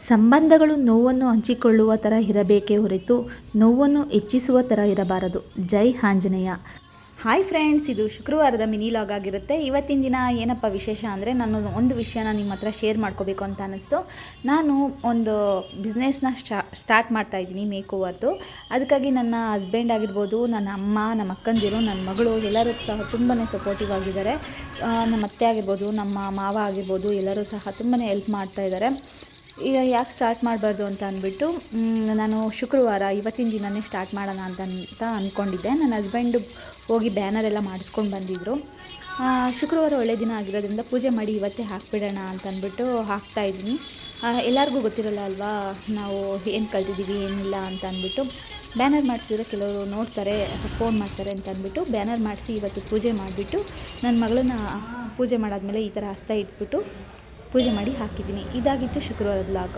ಸಂಬಂಧಗಳು ನೋವನ್ನು ಹಂಚಿಕೊಳ್ಳುವ ಥರ ಇರಬೇಕೇ ಹೊರತು ನೋವನ್ನು ಹೆಚ್ಚಿಸುವ ಥರ ಇರಬಾರದು. ಜೈ ಆಂಜನೇಯ. ಹಾಯ್ ಫ್ರೆಂಡ್ಸ್, ಇದು ಶುಕ್ರವಾರದ ಮಿನಿ ಲಾಗ್ ಆಗಿರುತ್ತೆ. ಇವತ್ತಿನ ದಿನ ಏನಪ್ಪ ವಿಶೇಷ ಅಂದರೆ, ನಾನು ಒಂದು ವಿಷಯನ ನಿಮ್ಮ ಹತ್ರ ಶೇರ್ ಮಾಡ್ಕೋಬೇಕು ಅಂತ ಅನ್ನಿಸ್ತು. ನಾನು ಒಂದು ಬಿಸ್ನೆಸ್ನ ಸ್ಟಾರ್ಟ್ ಮಾಡ್ತಾಯಿದ್ದೀನಿ, ಮೇಕ್ ಓವರ್ದು. ಅದಕ್ಕಾಗಿ ನನ್ನ ಹಸ್ಬೆಂಡ್ ಆಗಿರ್ಬೋದು, ನನ್ನ ಅಮ್ಮ, ನಮ್ಮ ಅಕ್ಕಂದಿರು, ನನ್ನ ಮಗಳು ಎಲ್ಲರೂ ಸಹ ತುಂಬಾ ಸಪೋರ್ಟಿವ್ ಆಗಿದ್ದಾರೆ. ನಮ್ಮ ಅತ್ತೆ ಆಗಿರ್ಬೋದು, ನಮ್ಮ ಮಾವ ಆಗಿರ್ಬೋದು, ಎಲ್ಲರೂ ಸಹ ತುಂಬಾ ಹೆಲ್ಪ್ ಮಾಡ್ತಾಯಿದ್ದಾರೆ. ಈಗ ಯಾಕೆ ಸ್ಟಾರ್ಟ್ ಮಾಡಬಾರ್ದು ಅಂತ ಅಂದ್ಬಿಟ್ಟು ನಾನು ಶುಕ್ರವಾರ ಇವತ್ತಿನ ದಿನವೇ ಸ್ಟಾರ್ಟ್ ಮಾಡೋಣ ಅಂತ ಅಂದ್ಕೊಂಡಿದ್ದೆ. ನನ್ನ ಹಸ್ಬೆಂಡು ಹೋಗಿ ಬ್ಯಾನರ್ ಎಲ್ಲ ಮಾಡಿಸ್ಕೊಂಡು ಬಂದಿದ್ದರು. ಶುಕ್ರವಾರ ಒಳ್ಳೆ ದಿನ ಆಗಿರೋದ್ರಿಂದ ಪೂಜೆ ಮಾಡಿ ಇವತ್ತೇ ಹಾಕ್ಬಿಡೋಣ ಅಂತ ಅಂದ್ಬಿಟ್ಟು ಹಾಕ್ತಾಯಿದ್ದೀನಿ. ಎಲ್ಲರಿಗೂ ಗೊತ್ತಿರಲ್ಲ ಅಲ್ವಾ ನಾವು ಏನು ಕಲ್ತಿದ್ದೀವಿ ಏನಿಲ್ಲ ಅಂತ ಅಂದ್ಬಿಟ್ಟು. ಬ್ಯಾನರ್ ಮಾಡಿಸಿದ್ರೆ ಕೆಲವರು ನೋಡ್ತಾರೆ, ಫೋನ್ ಮಾಡ್ತಾರೆ ಅಂತ ಅಂದ್ಬಿಟ್ಟು ಬ್ಯಾನರ್ ಮಾಡಿಸಿ ಇವತ್ತು ಪೂಜೆ ಮಾಡಿಬಿಟ್ಟು ನನ್ನ ಮಗಳನ್ನ ಪೂಜೆ ಮಾಡಾದ್ಮೇಲೆ ಈ ಥರ ಹಸ್ತ ಇಟ್ಬಿಟ್ಟು ಪೂಜೆ ಮಾಡಿ ಹಾಕಿದ್ದೀನಿ. ಇದಾಗಿತ್ತು ಶುಕ್ರವಾರದ ವ್ಲಾಗ್.